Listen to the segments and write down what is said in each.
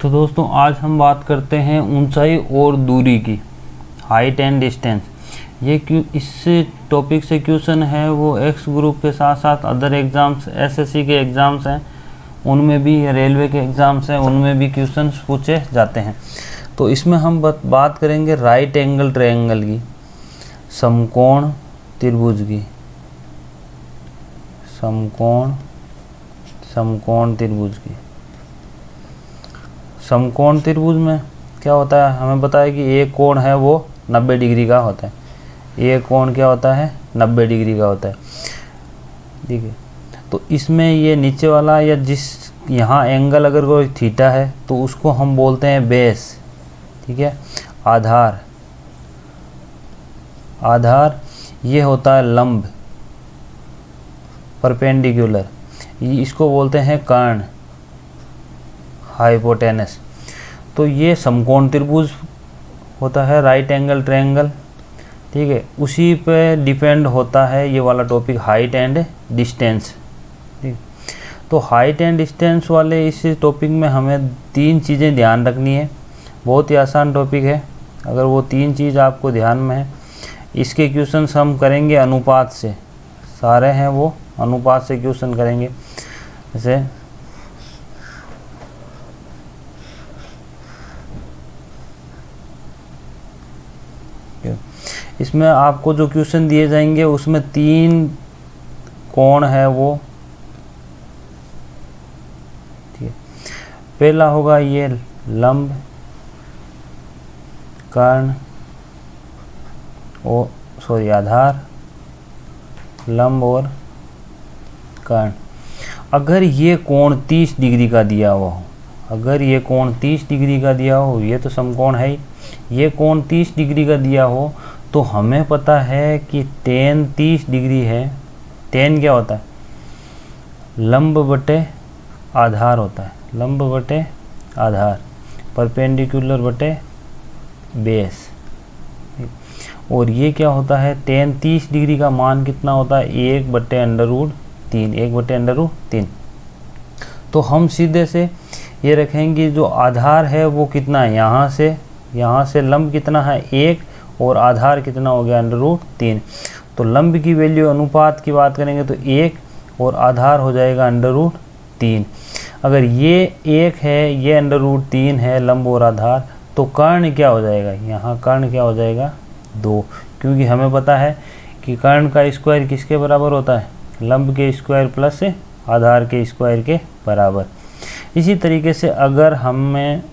तो दोस्तों आज हम बात करते हैं ऊंचाई और दूरी की, हाइट एंड डिस्टेंस। ये इस टॉपिक से क्वेश्चन है वो एक्स ग्रुप के साथ साथ अदर एग्ज़ाम्स, एसएससी के एग्ज़ाम्स हैं उनमें भी, रेलवे के एग्ज़ाम्स हैं उनमें भी क्वेश्चन पूछे जाते हैं। तो इसमें हम बात करेंगे राइट एंगल ट्रायंगल की, समकोण त्रिभुज की, समकोण त्रिभुज की। समकोण त्रिभुज में क्या होता है, हमें पता है कि एक कोण है वो 90 डिग्री का होता है। एक कोण क्या होता है, 90 डिग्री का होता है। ठीक है, तो इसमें ये नीचे वाला या जिस यहाँ एंगल अगर कोई थीटा है तो उसको हम बोलते हैं बेस। ठीक है, आधार ये होता है लंब, परपेंडिकुलर, इसको बोलते हैं कर्ण, हाइपोटेनस। तो ये समकोण त्रिभुज होता है, राइट एंगल ट्रायंगल। ठीक है, उसी पे डिपेंड होता है ये वाला टॉपिक, हाइट एंड डिस्टेंस। ठीक, तो हाइट एंड डिस्टेंस वाले इस टॉपिक में हमें 3 चीज़ें ध्यान रखनी है। बहुत ही आसान टॉपिक है, अगर वो 3 चीज़ आपको ध्यान में है। इसके क्वेश्चंस हम करेंगे अनुपात से, सारे हैं वो अनुपात से क्वेश्चन करेंगे। जैसे इसमें आपको जो क्वेश्चन दिए जाएंगे उसमें 3 कोण है वो। ठीक है, पहला होगा ये लंब, कर्ण और आधार, लंब और कर्ण। अगर ये कोण 30 डिग्री का दिया हुआ हो, अगर ये कोण 30 डिग्री का दिया हो, ये तो समकोण है ही, ये कोण 30 डिग्री का दिया हो तो हमें पता है कि tan 30 डिग्री है। tan क्या होता है, लंब बटे आधार होता है, लंब बटे आधार, परपेंडिकुलर बटे बेस। और ये क्या होता है, tan 30 डिग्री का मान कितना होता है, 1/√3। तो हम सीधे से ये रखेंगे जो आधार है वो कितना है, यहाँ से लंब कितना है 1 और आधार कितना हो गया √3। तो लंब की वैल्यू अनुपात की बात करेंगे तो 1 और आधार हो जाएगा √3। अगर ये 1 है, ये √3 है लंब और आधार, तो कर्ण क्या हो जाएगा, यहाँ कर्ण क्या हो जाएगा 2, क्योंकि हमें पता है कि कर्ण का स्क्वायर किसके बराबर होता है, लंब के स्क्वायर प्लस आधार के स्क्वायर के बराबर। इसी तरीके से अगर हमें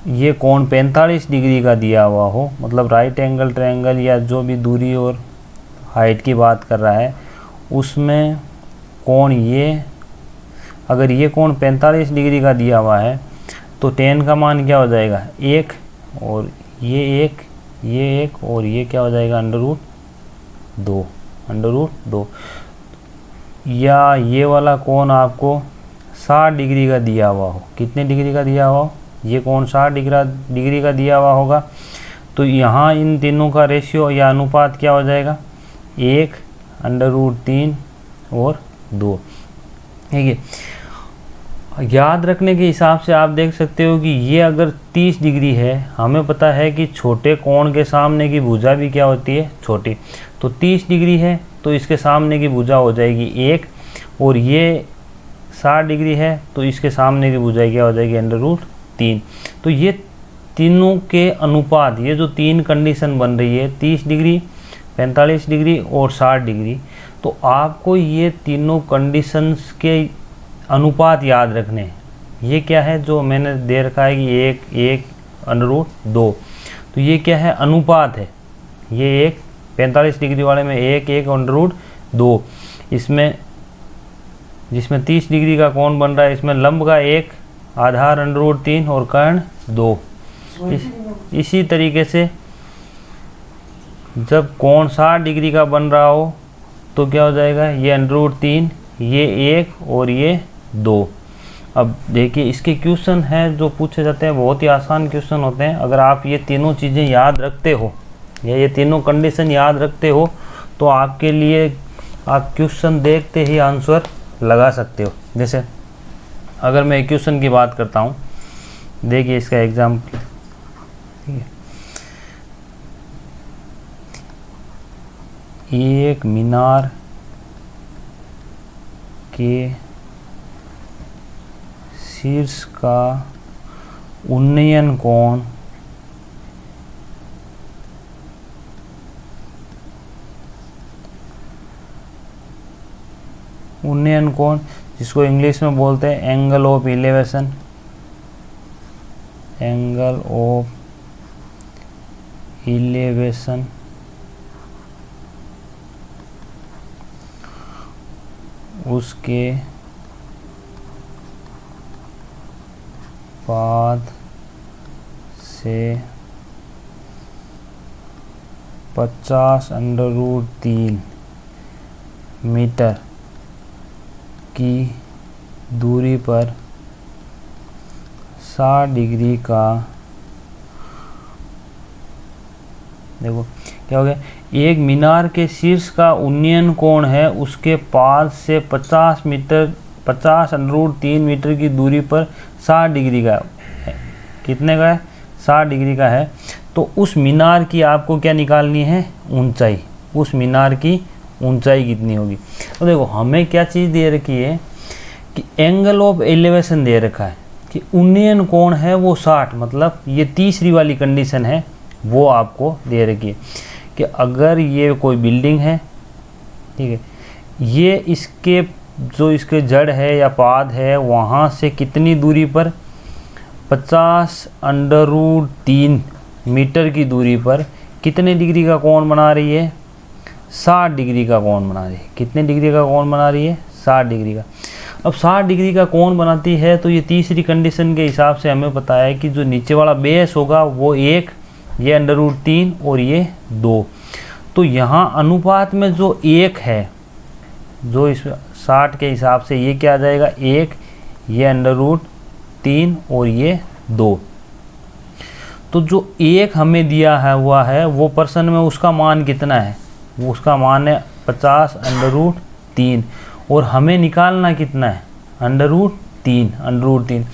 ये कोण 45 डिग्री का दिया हुआ हो, मतलब राइट एंगल ट्रायंगल या जो भी दूरी और हाइट की बात कर रहा है उसमें कोण ये, अगर ये कोण 45 डिग्री का दिया हुआ है तो tan का मान क्या हो जाएगा 1 और ये 1, ये 1 और ये क्या हो जाएगा √2। या ये वाला कोण आपको 60 डिग्री का दिया हुआ हो, कितने डिग्री का दिया हुआ हो, ये कोण 60 डिग्री का दिया हुआ होगा, तो यहाँ इन तीनों का रेशियो या अनुपात क्या हो जाएगा 1/√3 और 2। ठीक है, याद रखने के हिसाब से आप देख सकते हो कि ये अगर 30 डिग्री है, हमें पता है कि छोटे कोण के सामने की भुजा भी क्या होती है, छोटी। तो 30 डिग्री है तो इसके सामने की भुजा हो जाएगी 1, और ये 60 डिग्री है तो इसके सामने की भुजा क्या हो जाएगी √3। तो ये तीनों के अनुपात, ये जो 3 कंडीशन बन रही है 30 डिग्री, 45 डिग्री और 60 डिग्री, तो आपको ये तीनों कंडीशंस के अनुपात याद रखने हैं। ये क्या है जो मैंने दे रखा है कि 1/2, तो ये क्या है, अनुपात है। ये 45 डिग्री वाले में 1/2, इसमें जिसमें 30 डिग्री का कोण बन रहा है इसमें लंब का 1, आधार √3 और कर्ण 2। इसी तरीके से जब कोण 60 डिग्री का बन रहा हो तो क्या हो जाएगा, ये √3, ये 1 और ये 2। अब देखिए इसके क्वेश्चन हैं जो पूछे जाते हैं, बहुत ही आसान क्वेश्चन होते हैं। अगर आप ये तीनों चीज़ें याद रखते हो या ये तीनों कंडीशन याद रखते हो तो आपके लिए आप क्वेश्चन देखते ही आंसर लगा सकते हो। जैसे अगर मैं इक्वेशन की बात करता हूँ, देखिए इसका एग्जाम्पल, ठीक है। एक मीनार के शीर्ष का उन्नयन कोण जिसको इंग्लिश में बोलते हैं angle of elevation, angle of elevation, उसके बाद से 50√3 मीटर की दूरी पर 60 डिग्री का, देखो क्या हो गया, एक मीनार के शीर्ष का उन्नयन कोण है, उसके पास से 50√3 मीटर की दूरी पर 60 डिग्री का है। कितने का है? 60 डिग्री का है। तो उस मीनार की आपको क्या निकालनी है? ऊंचाई। उस मीनार की ऊंचाई कितनी होगी? तो देखो हमें क्या चीज़ दे रखी है कि एंगल ऑफ एलिवेशन दे रखा है कि उन्नयन कोण है वो 60, मतलब ये तीसरी वाली कंडीशन है वो आपको दे रखी है कि अगर ये कोई बिल्डिंग है, ठीक है, ये इसके जो इसके जड़ है या पाद है वहाँ से कितनी दूरी पर, 50√3 मीटर की दूरी पर कितने डिग्री का कोण बना रही है? 60 डिग्री का कोण बना रही है। कितने डिग्री का कोण बना रही है? 60 डिग्री का। अब 60 डिग्री का कोण बनाती है तो ये तीसरी कंडीशन के हिसाब से हमें पता है कि जो नीचे वाला बेस होगा वो 1, ये √3 और ये 2। तो यहाँ अनुपात में जो 1 है, जो इस 60 के हिसाब से ये क्या आ जाएगा? 1, ये √3 और ये 2। तो जो 1 हमें दिया है हुआ है वो पर्सन में उसका मान कितना है? वो उसका मान है 50√3 और हमें निकालना कितना है? √3।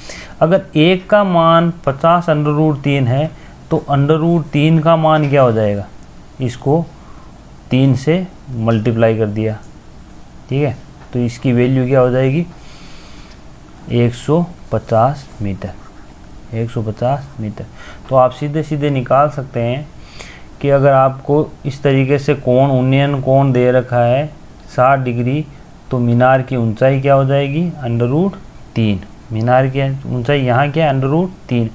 अगर 1 का मान 50√3 है तो √3 का मान क्या हो जाएगा? इसको 3 से मल्टीप्लाई कर दिया, ठीक है, तो इसकी वैल्यू क्या हो जाएगी? 150 मीटर। 150 मीटर। तो आप सीधे सीधे निकाल सकते हैं कि अगर आपको इस तरीके से कोण, उन्नयन कोण दे रखा है 60 डिग्री, तो मीनार की ऊंचाई क्या हो जाएगी? √3। मीनार की ऊंचाई यहाँ क्या है? √3।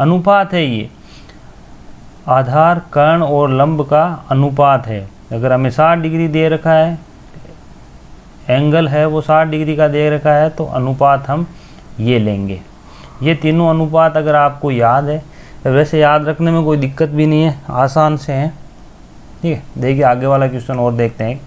अनुपात है ये, आधार, कर्ण और लंब का अनुपात है। अगर हमें 60 डिग्री दे रखा है, एंगल है वो 60 डिग्री का दे रखा है, तो अनुपात हम ये लेंगे। ये तीनों अनुपात अगर आपको याद है, वैसे याद रखने में कोई दिक्कत भी नहीं है, आसान से है, ठीक है। देखिए आगे वाला क्वेश्चन और देखते हैं।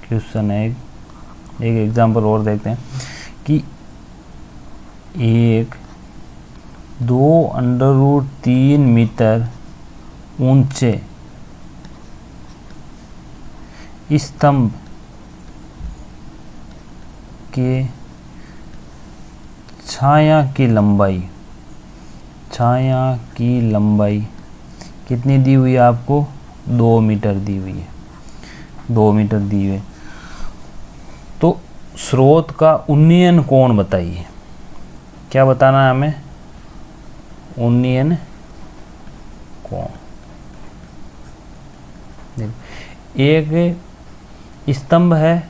क्वेश्चन है, एक एग्जांपल और देखते हैं कि एक 2√3 मीटर ऊंचे स्तंभ के छाया की लंबाई कितनी दी हुई है आपको? 2 मीटर दी हुई है। 2 मीटर दी हुई है। तो स्रोत का उन्नयन कोण बताइए। क्या बताना है हमें? उन्नयन कोण। एक स्तंभ है,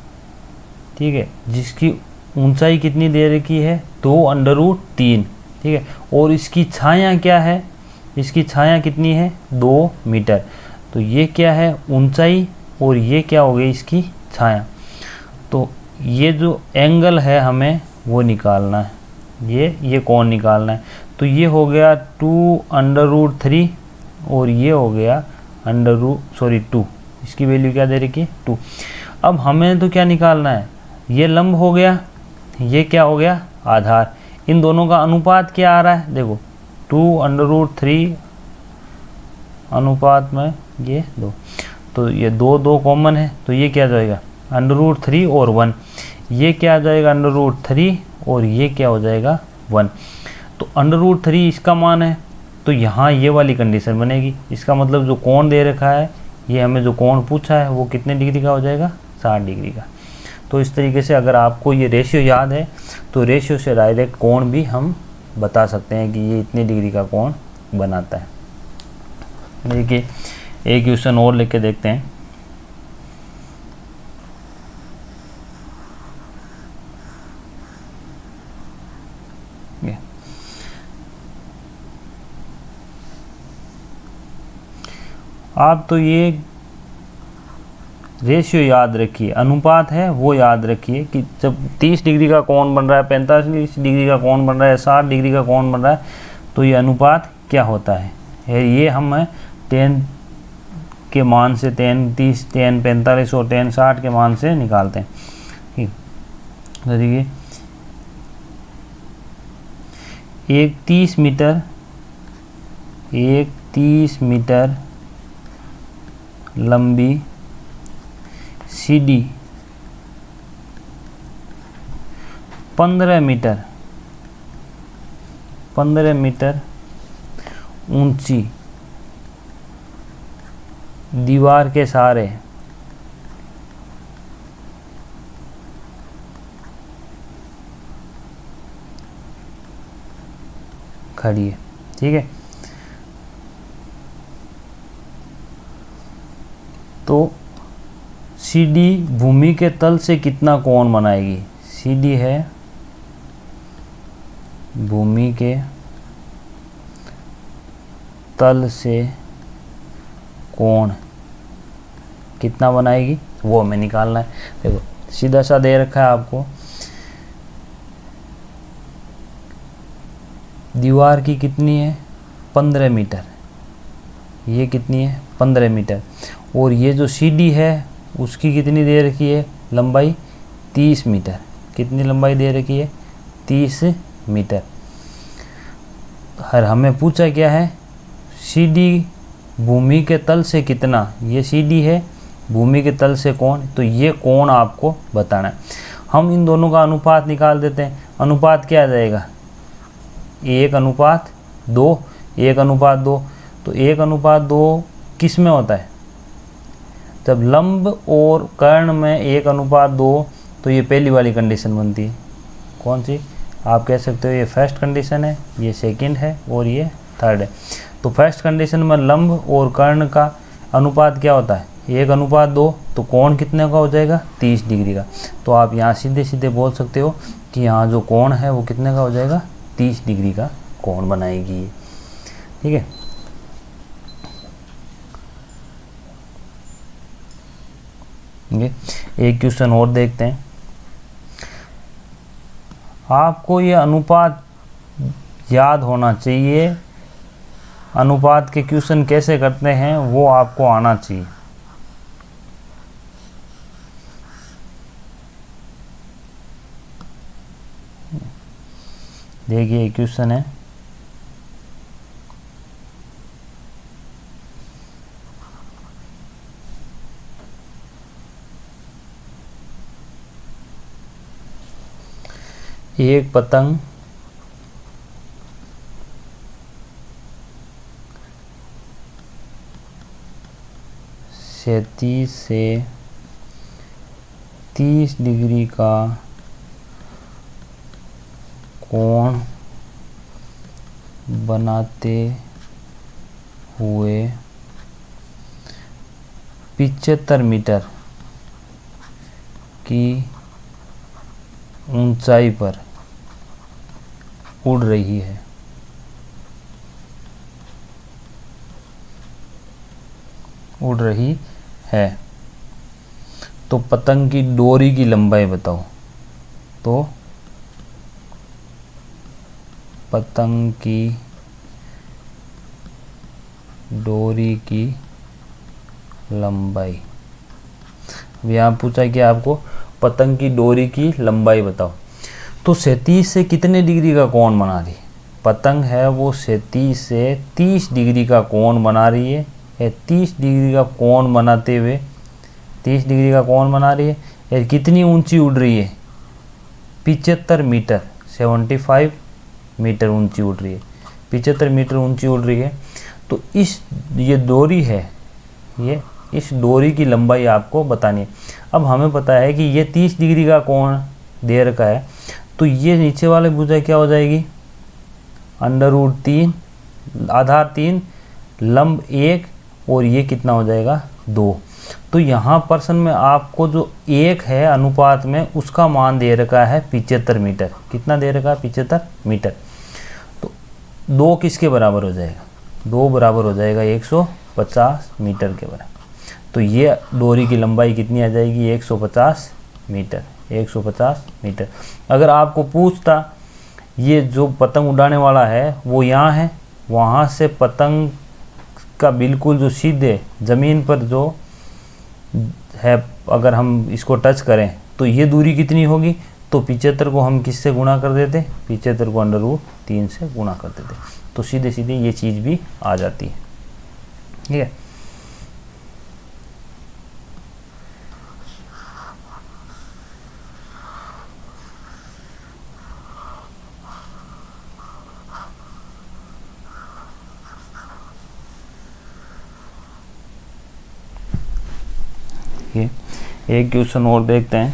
ठीक है, जिसकी ऊंचाई कितनी दे रखी है? 2√3, ठीक है, और इसकी छाया क्या है? इसकी छाया कितनी है? 2 मीटर। तो ये क्या है? ऊंचाई, और ये क्या हो गई? इसकी छाया। तो ये जो एंगल है हमें वो निकालना है, ये कोण निकालना है। तो ये हो गया 2√3 और ये हो गया 2, इसकी वैल्यू क्या दे रखी है 2। अब हमें तो क्या निकालना है, ये लंब हो गया, ये क्या हो गया आधार। इन दोनों का अनुपात क्या आ रहा है, देखो 2√3 अनुपात में ये 2, तो ये 2 कॉमन है, तो ये क्या जाएगा √3 और 1, ये क्या आ जाएगा √3 और ये क्या हो जाएगा 1। तो √3 इसका मान है, तो यहाँ ये वाली कंडीशन बनेगी। इसका मतलब जो कोण दे रखा है, ये हमें जो कोण पूछा है वो कितने डिग्री का हो जाएगा 60 डिग्री का। तो इस तरीके से अगर आपको ये रेशियो याद है तो रेशियो से डायरेक्ट कोण भी हम बता सकते हैं कि ये इतने डिग्री का कोण बनाता है। देखिए एक क्वेश्चन और लेके देखते हैं। आप तो ये रेशियो याद रखिए, अनुपात है वो याद रखिए कि जब 30 डिग्री का कोण बन रहा है, 45 डिग्री का कोण बन रहा है, 60 डिग्री का कोण बन रहा है, तो ये अनुपात क्या होता है। ये हम tan के मान से tan 30, tan 45 और tan 60 के मान से निकालते हैं। ठीक, तो देखिए एक 30 मीटर लंबी सीढ़ी 15 मीटर ऊंची दीवार के सहारे खड़ी है। ठीक है, तो सीढ़ी भूमि के तल से कितना कोण बनाएगी। सीढ़ी है भूमि के तल से कोण कितना बनाएगी वो हमें निकालना है। देखो सीधा सा दे रखा है आपको, दीवार की कितनी है 15 मीटर, ये कितनी है 15 मीटर, और ये जो सीढ़ी है उसकी कितनी दे रखी है लंबाई 30 मीटर। कितनी लंबाई दे रखी है 30 मीटर। हमें पूछा क्या है, सीढ़ी भूमि के तल से कितना, ये सीढ़ी है भूमि के तल से कोण, तो ये कोण आपको बताना है। हम इन दोनों का अनुपात निकाल देते हैं। अनुपात क्या आ जाएगा 1:2, 1:2। तो 1:2 किस में होता है, जब लंब और कर्ण में 1:2, तो ये पहली वाली कंडीशन बनती है। कौन सी, आप कह सकते हो ये फर्स्ट कंडीशन है, ये सेकंड है और ये थर्ड है। तो फर्स्ट कंडीशन में लंब और कर्ण का अनुपात क्या होता है 1:2, तो कोण कितने का हो जाएगा 30 डिग्री का। तो आप यहाँ सीधे सीधे बोल सकते हो कि यहाँ जो कोण है वो कितने का हो जाएगा 30 डिग्री का कोण बनाएगी। ठीक है, एक क्वेश्चन और देखते हैं। आपको ये अनुपात याद होना चाहिए, अनुपात के क्वेश्चन कैसे करते हैं वो आपको आना चाहिए। देखिए क्वेश्चन है, एक पतंग से 30 डिग्री का कोण बनाते हुए 75 मीटर की ऊंचाई पर उड़ रही है। तो पतंग की डोरी की लंबाई बताओ। तो पतंग की डोरी की लंबाई। यहाँ पूछा कि आपको पतंग की डोरी की लंबाई बताओ। तो 37 से कितने डिग्री का कोण बना रही है? पतंग है वो 37 से 30 डिग्री का कोण बना रही है। 30 डिग्री का कोण बनाते हुए 30 डिग्री का कोण बना रही है। ये कितनी ऊंची उड़ रही है? 75 मीटर, 75 मीटर ऊंची उड़ रही है। 75 मीटर ऊंची उड़ रही है। तो ये डोरी है, ये इस डोरी की लंबाई आपको बतानी है। अब हमें पता है कि ये 30 डिग्री का कोण दे रखा है, तो ये नीचे वाले भुजा क्या हो जाएगी? √3, आधार 3, लंब 1, और ये कितना हो जाएगा? 2। तो यहाँ प्रश्न में आपको जो 1 है अनुपात में, उसका मान दे रखा है 75 मीटर। कितना दे रखा है? 75 मीटर। तो 2 किसके बराबर हो जाएगा? 2 बराबर हो जाएगा 150 मीटर के बराबर। तो ये डोरी की लंबाई कितनी आ जाएगी? 150 मीटर। 150 मीटर। अगर आपको पूछता ये जो पतंग उड़ाने वाला है वो यहाँ है, वहाँ से पतंग का बिल्कुल जो सीधे ज़मीन पर जो है, अगर हम इसको टच करें तो ये दूरी कितनी होगी? तो 75 को हम किससे गुणा कर देते? 75 को √3 से गुणा कर देते। तो सीधे सीधे ये चीज़ भी आ जाती है। ठीक है। एक क्वेश्चन और देखते हैं।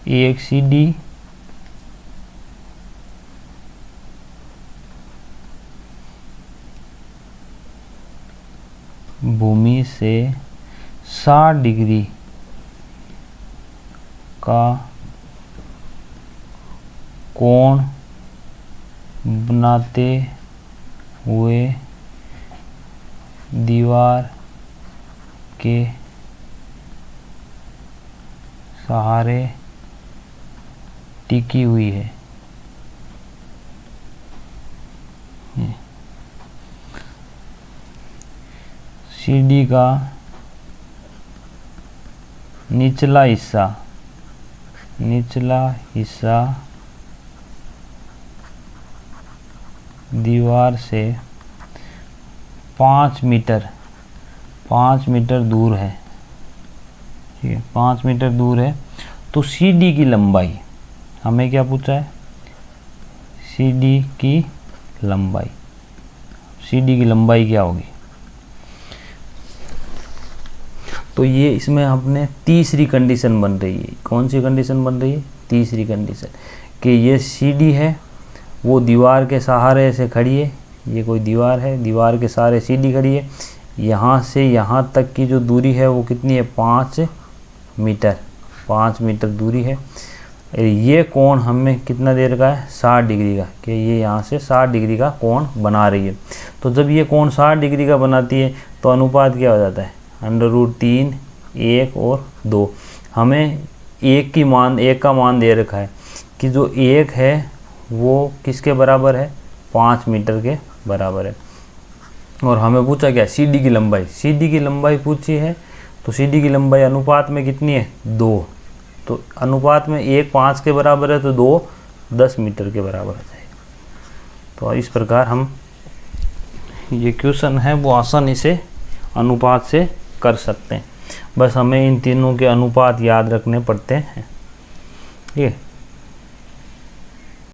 एक सीडी भूमि से 60 डिग्री का कोण बनाते हुए दीवार के सहारे टिकी हुई है। सीढ़ी का निचला हिस्सा दीवार से 5 मीटर दूर है। ठीक है, 5 मीटर दूर है। तो सीढ़ी की लंबाई हमें क्या पूछा है? सीढ़ी की लंबाई क्या होगी? तो ये इसमें अपने तीसरी कंडीशन बन रही है। कौन सी कंडीशन बन रही है? तीसरी कंडीशन, कि ये सीढ़ी है वो दीवार के सहारे से खड़ी है। ये कोई दीवार है, दीवार के सहारे सीढ़ी खड़ी है। यहाँ से यहाँ तक की जो दूरी है वो कितनी है? 5 मीटर दूरी है। ये कोण हमें कितना दे रखा है? 60 डिग्री का, कि ये यहाँ से 60 डिग्री का कोण बना रही है। तो जब ये कोण 60 डिग्री का बनाती है तो अनुपात क्या हो जाता है? √3, 1 और 2। हमें एक का मान दे रखा है कि जो 1 है वो किसके बराबर है? 5 मीटर के बराबर है। और हमें पूछा क्या? सीढ़ी की लंबाई पूछी है। तो सीढ़ी की लंबाई अनुपात में कितनी है? 2। तो अनुपात में 1 5 के बराबर है, तो 2 10 मीटर के बराबर हो जाएगा। तो इस प्रकार हम ये क्वेश्चन है वो आसानी से अनुपात से कर सकते हैं। बस हमें इन तीनों के अनुपात याद रखने पड़ते हैं। ठीक है।